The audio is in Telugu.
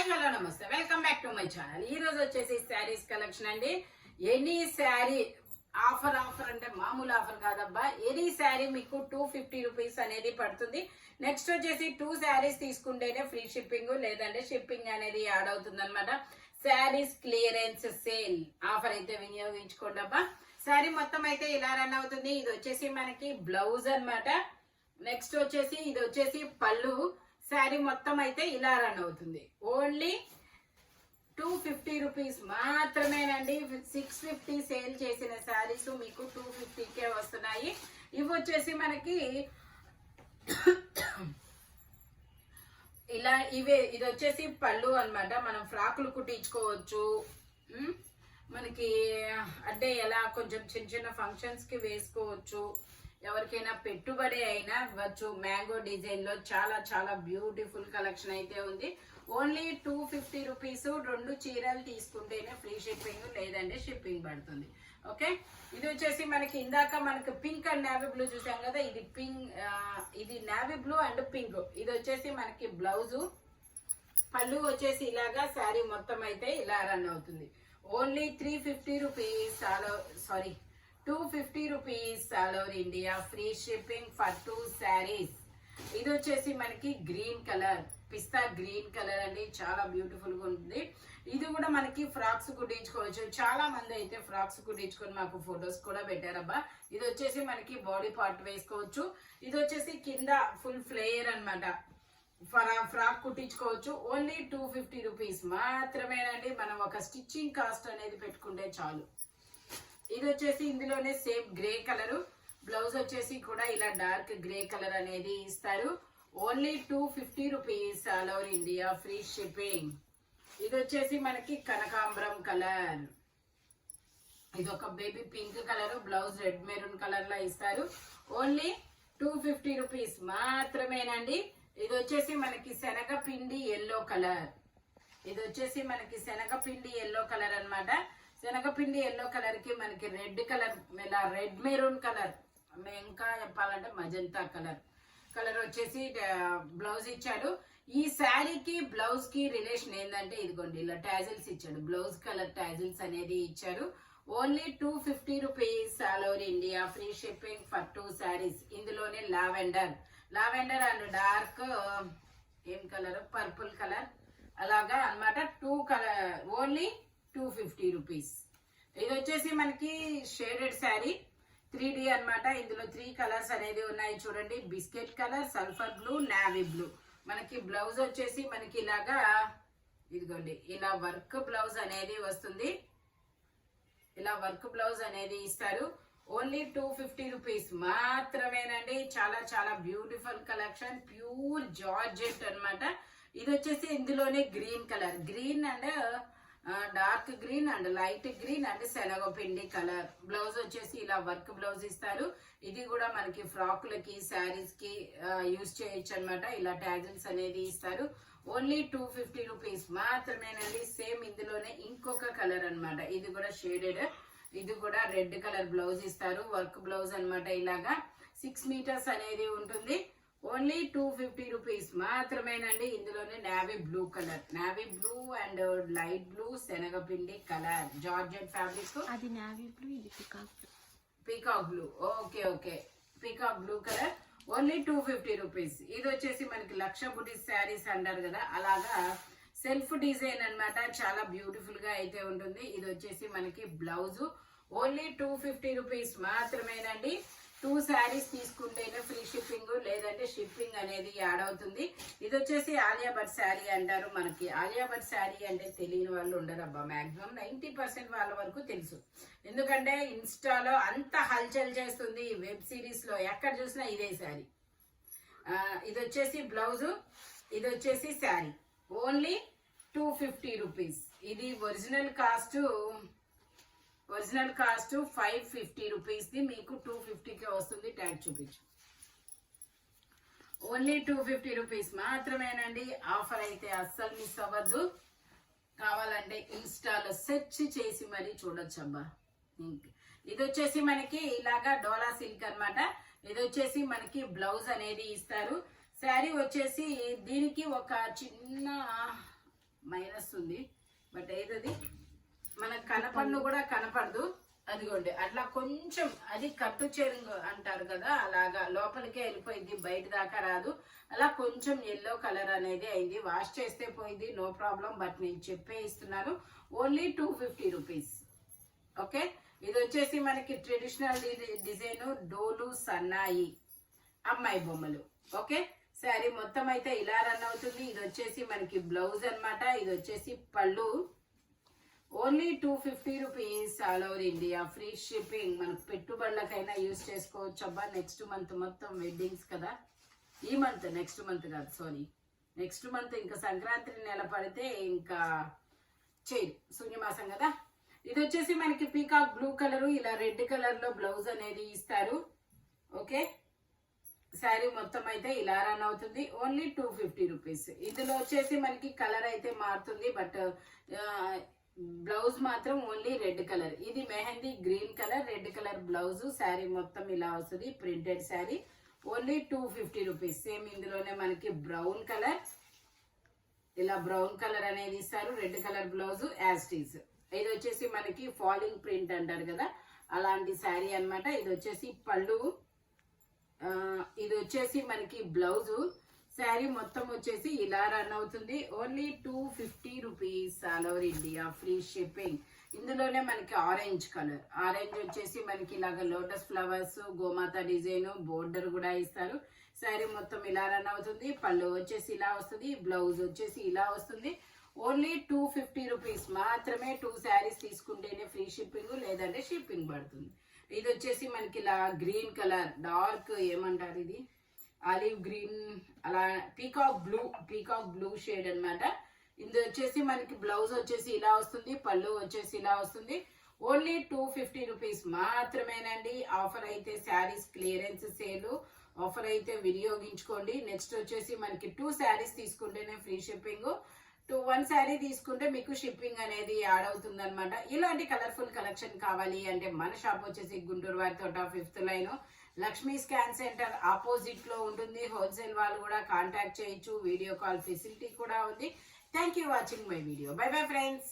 హలో నమస్తే, welcome back to my channel. ఈ రోజు వచ్చేసి శారీస్ కలెక్షన్ అండి. ఎనీ శారీ ఆఫర్ అంటే మామూలు ఆఫర్ కాదబ్బా. ఎనీ శారీ మీకు 250 రూపీస్ అనేది పడుతుంది. నెక్స్ట్ వచ్చేసి 2 శారీస్ తీసుకుంటేనే ఫ్రీ షిప్పింగ్, లేదంటే షిప్పింగ్ అనేది యాడ్ అవుతుంది అనమాట. శారీస్ క్లియరెన్స్ సేల్ ఆఫర్ అయితే వినియోగించుకోండి అబ్బా. శారీ మొత్తం అయితే ఇలా రన్ అవుతుంది. ఇది వచ్చేసి మనకి బ్లౌజ్ అన్నమాట. నెక్స్ట్ వచ్చేసి ఇది వచ్చేసి పళ్ళు. శారీ మొత్తం అయితే ఇలా రన్ అవుతుంది. ఓన్లీ 250 రూపీస్ మాత్రమేనండి. 650 సేల్ చేసిన శారీస్ మీకు 250కే వస్తున్నాయి. ఇవి వచ్చేసి మనకి ఇలా ఇది వచ్చేసి పళ్ళు అన్నమాట. మనం ఫ్రాకులు కుట్టించుకోవచ్చు. మనకి అంటే ఎలా కొంచెం చిన్న చిన్న ఫంక్షన్స్ కి వేసుకోవచ్చు. ఎవరికైనా పెట్టుబడి అయినా ఇవ్వచ్చు. మ్యాంగో డిజైన్ లో చాలా చాలా బ్యూటిఫుల్ కలెక్షన్ అయితే ఉంది. Only 250 rupees. 2 చీరలు తీసుకుంటేనే ఫ్రీ షిప్పింగ్, లేదంటే షిప్పింగ్ పడుతుంది. ఓకే, ఇది వచ్చేసి మనకి ఇందాక మనకి పింక్ అండ్ నావీ బ్లూ చూసాం కదా. ఇది ఇది నావీ బ్లూ అండ్ పింక్. ఇది వచ్చేసి మనకి బ్లౌజు. పళ్ళు వచ్చేసి ఇలాగా శారీ మొత్తం అయితే ఇలా రన్ అవుతుంది. Only 350 rupees. 250 rupees all over India. Free shipping for 2 saris. ఇది వచ్చేసి మనకి గ్రీన్ కలర్, పిస్తా గ్రీన్ కలర్ అండి. చాలా బ్యూటిఫుల్ గా ఉంటుంది. ఇది కూడా మనకి ఫ్రాక్స్ కుట్టించుకోవచ్చు. చాలా మంది అయితే ఫ్రాక్స్ కుట్టించుకొని మాకు ఫొటోస్ కూడా పెట్టారబ్బా. ఇది వచ్చేసి మనకి బాడీ పార్ట్ వేసుకోవచ్చు. ఇది వచ్చేసి కింద ఫుల్ ఫ్లేయర్ అన్నమాట. ఫ్రాక్ కుట్టించుకోవచ్చు. ఓన్లీ 250 రూపీస్ మాత్రమేనండి. మనం ఒక స్టిచ్చింగ్ కాస్ట్ అనేది పెట్టుకుంటే చాలు. ఇది వచ్చేసి ఇందులోనే సేమ్ గ్రే కలర్. బ్లౌజ్ వచ్చేసి కూడా ఇలా డార్క్ గ్రే కలర్ అనేది ఇస్తారు. Only 250 rupees all over India. Free shipping. ఇది వచ్చేసి మనకి కనకాంబరం కలర్. ఇది ఒక baby pink colour. Blouse red maroon colour లా ఇస్తారు. ఓన్లీ 250 రూపీస్ మాత్రమేనండి. ఇది వచ్చేసి మనకి శనగపిండి ఎల్లో కలర్. ఇది వచ్చేసి మనకి శనగపిండి ఎల్లో కలర్ అన్నమాట. శనగపిండి ఎల్లో కలర్ కి మనకి రెడ్ కలర్, ఇలా రెడ్ మెరూన్ కలర్, ఇంకా చెప్పాలంటే మజంతా కలర్ వచ్చేసి బ్లౌజ్ ఇచ్చాడు. ఈ శారీకి బ్లౌజ్ కి రిలేషన్ ఏంటంటే ఇదిగోండి ఇలా టాజిల్స్ ఇచ్చాడు. బ్లౌజ్ కలర్ టాజిల్స్ అనేది ఇచ్చారు. Only 250 rupees all over India. Free shipping for 2 saris. ఇందులోనే లావెండర్ అండ్ డార్క్ ఏం కలర్, పర్పుల్ కలర్ అలాగా అన్నమాట. 2 కలర్. Only 250 rupees. ఇది వచ్చేసి మనకి షేడెడ్ శారీ 3D అన్నమాట. ఇందులో 3 కలర్స్ అనేది ఉన్నాయి చూడండి. Biscuit colour, sulphur blue, navy blue. మనకి బ్లౌజ్ వచ్చేసి మనకి ఇలాగా ఇదిగోండి ఇలా వర్క్ బ్లౌజ్ అనేది వస్తుంది. ఇలా వర్క్ బ్లౌజ్ అనేది ఇస్తారు. ఓన్లీ 250 రూపీస్ మాత్రమేనండి. చాలా చాలా బ్యూటిఫుల్ కలెక్షన్. ప్యూర్ జార్జెట్ అన్నమాట. ఇది వచ్చేసి ఇందులోనే green colour, green and dark green and light green and శనగపిండి కలర్. బ్లౌజ్ వచ్చేసి ఇలా వర్క్ బ్లౌజ్ ఇస్తారు. ఇది కూడా మనకి ఫ్రాకులకి, శారీస్ కి యూజ్ చేయొచ్చు అనమాట. ఇలా టాజిల్స్ అనేది ఇస్తారు. ఓన్లీ 250 రూపీస్ మాత్రమేనండి. సేమ్ ఇందులోనే ఇంకొక కలర్ అన్నమాట. ఇది కూడా షేడెడ్. ఇది కూడా రెడ్ కలర్ బ్లౌజ్ ఇస్తారు. వర్క్ బ్లౌజ్ అన్నమాట. ఇలాగా 6 మీటర్స్ అనేది ఉంటుంది. ఓన్లీ 250 రూపీస్ మాత్రమేనండి. ఇందులోనే navy blue colour, navy blue and light blue, శనగపిండి కలర్, జార్జెట్ ఫ్యాబ్రిక్. అది నావీ బ్లూ, ఇది peacock blue. Okay, peacock blue colour. Only 250 rupees. ఇది వచ్చేసి మనకి లక్ష బుటీస్ శారీస్ అంటారు కదా, అలాగా సెల్ఫ్ డిజైన్ అన్నమాట. చాలా బ్యూటిఫుల్ గా అయితే ఉంటుంది. ఇది వచ్చేసి మనకి బ్లౌజ్. ఓన్లీ 250 రూపీస్ మాత్రమేనండి. 2 శారీస్ తీసుకుంటేనే ఫ్రీ షిప్పింగ్, లేదంటే షిప్పింగ్ అనేది యాడ్ అవుతుంది. ఇది వచ్చేసి ఆలియా భట్ శారీ అంటారు. మనకి ఆలియా భట్ శారీ అంటే తెలియని వాళ్ళు ఉండరు అబ్బా. మాక్సిమం 90% వాళ్ళ వరకు తెలుసు. ఎందుకంటే ఇన్స్టాలో అంత హల్చల్ చేస్తుంది. వెబ్ సిరీస్ లో ఎక్కడ చూసినా ఇదే శారీ. ఇది వచ్చేసి బ్లౌజు, ఇది వచ్చేసి శారీ. Only 250 rupees. ఇది ఒరిజినల్ కాస్ట్ 550 రూపీస్ ది మీకు 250కే వస్తుంది. ట్యాగ్ చూపించు. ఓన్లీ 250 రూపీస్ మాత్రమేనండి. ఆఫర్ అయితే అస్సలు మిస్ అవ్వద్దు. కావాలంటే ఇన్స్టాలో సెర్చ్ చేసి మరీ చూడొచ్చు అబ్బా. ఇది వచ్చేసి మనకి ఇలాగా డోలా సిల్క్ అన్నమాట. ఇది వచ్చేసి మనకి బ్లౌజ్ అనేది ఇస్తారు. శారీ వచ్చేసి దీనికి ఒక చిన్న మైనస్ ఉంది, బట్ ఏదది మనకు కనపడను కూడా కనపడదు. అదిగోండి అట్లా కొంచెం, అది కట్టు చెరుంగు అంటారు కదా, అలాగా లోపలికే వెళ్ళిపోయింది, బయట దాకా రాదు. అలా కొంచెం ఎల్లో కలర్ అనేది అయింది. వాష్ చేస్తే పోయింది, నో ప్రాబ్లం. బట్ నేను చెప్పే ఇస్తున్నాను, ఓన్లీ 250 రూపీస్. ఓకే, ఇది వచ్చేసి మనకి ట్రెడిషనల్ డిజైన్, డోలు సన్నాయి అమ్మాయి బొమ్మలు. ఓకే, శారీ మొత్తం అయితే ఇలా రన్ అవుతుంది. ఇది వచ్చేసి మనకి బ్లౌజ్ అన్నమాట. ఇది వచ్చేసి పళ్ళు. Only 250 rupees, all over India, free shipping. మనకు పెట్టుబడులకైనా యూజ్ చేసుకోవచ్చు. అబ్బా, నెక్స్ట్ మంత్ మొత్తం వెడ్డింగ్స్ కదా, ఈ మంత్, నెక్స్ట్ మంత్ కాదు, సారీ, నెక్స్ట్ మంత్ ఇంకా సంక్రాంతి నెల పడితే ఇంకా చేయరు, శూన్యమాసం కదా. ఇది వచ్చేసి మనకి పీకాక్ బ్లూ కలర్, ఇలా రెడ్ కలర్ లో బ్లౌజ్ అనేది ఇస్తారు. ఓకే, శారీ మొత్తం అయితే ఇలా రన్ అవుతుంది. Only 250 rupees. ఇందులో వచ్చేసి మనకి కలర్ అయితే మారుతుంది, బట్ బ్లౌజ్ మాత్రం ఓన్లీ రెడ్ కలర్. ఇది mehndi green colour, red colour blouse. Sari మొత్తం ఇలా వస్తుంది, printed sari. Only 250 rupees. Same ఇందులోనే మనకి బ్రౌన్ కలర్, ఇలా బ్రౌన్ కలర్ అనేది ఇస్తారు, red colour blouse as it's. ఇది వచ్చేసి మనకి ఫాలింగ్ ప్రింట్ అంటారు కదా, అలాంటి శారీ అన్నమాట. ఇది వచ్చేసి పళ్ళు, ఇది వచ్చేసి మనకి బ్లౌజు. శారీ మొత్తం వచ్చేసి ఇలా రన్ అవుతుంది. Only 250 rupees, all over India, free shipping. ఇందులోనే మనకి ఆరెంజ్ కలర్, ఆరెంజ్ వచ్చేసి మనకి ఇలాగ లోటస్ ఫ్లవర్స్, గోమాత డిజైన్, బోర్డర్ కూడా ఇస్తారు. శారీ మొత్తం ఇలా రన్ అవుతుంది. పళ్ళు వచ్చేసి ఇలా వస్తుంది, బ్లౌజ్ వచ్చేసి ఇలా వస్తుంది. ఓన్లీ 250 రూపీస్ మాత్రమే. 2 శారీస్ తీసుకుంటేనే ఫ్రీ షిప్పింగ్, లేదంటే షిప్పింగ్ పడుతుంది. ఇది వచ్చేసి మనకి ఇలా గ్రీన్ కలర్, డార్క్ ఏమంటారు ఇది, ఆలివ్ గ్రీన్, అలా పీకాక్ బ్లూ షేడ్ అన్నమాట. ఇది వచ్చేసి మనకి బ్లౌజ్ వచ్చేసి ఇలా వస్తుంది, పళ్ళు వచ్చేసి ఇలా వస్తుంది. ఓన్లీ 250 రూపీస్ మాత్రమేనండి. ఆఫర్ అయితే శారీస్ క్లియరెన్స్ సేల్ ఆఫర్ అయితే వినియోగించుకోండి. నెక్స్ట్ వచ్చేసి మనకి 2 శారీస్ తీసుకుంటేనే ఫ్రీ షిప్పింగ్, 1 శారీ తీసుకుంటే మీకు షిప్పింగ్ అనేది యాడ్ అవుతుంది అనమాట. ఇలాంటి కలర్ఫుల్ కలెక్షన్ కావాలి అంటే మన షాప్ వచ్చేసి గుంటూరు వారి తోట 5th line, Lakshmi scan centre opposite లో ఉంటుంది. హోల్సేల్ వాళ్ళు కూడా కాంటాక్ట్ చేయొచ్చు, వీడియో కాల్ ఫెసిలిటీ కూడా ఉంది. Thank you watching my video. By bye friends.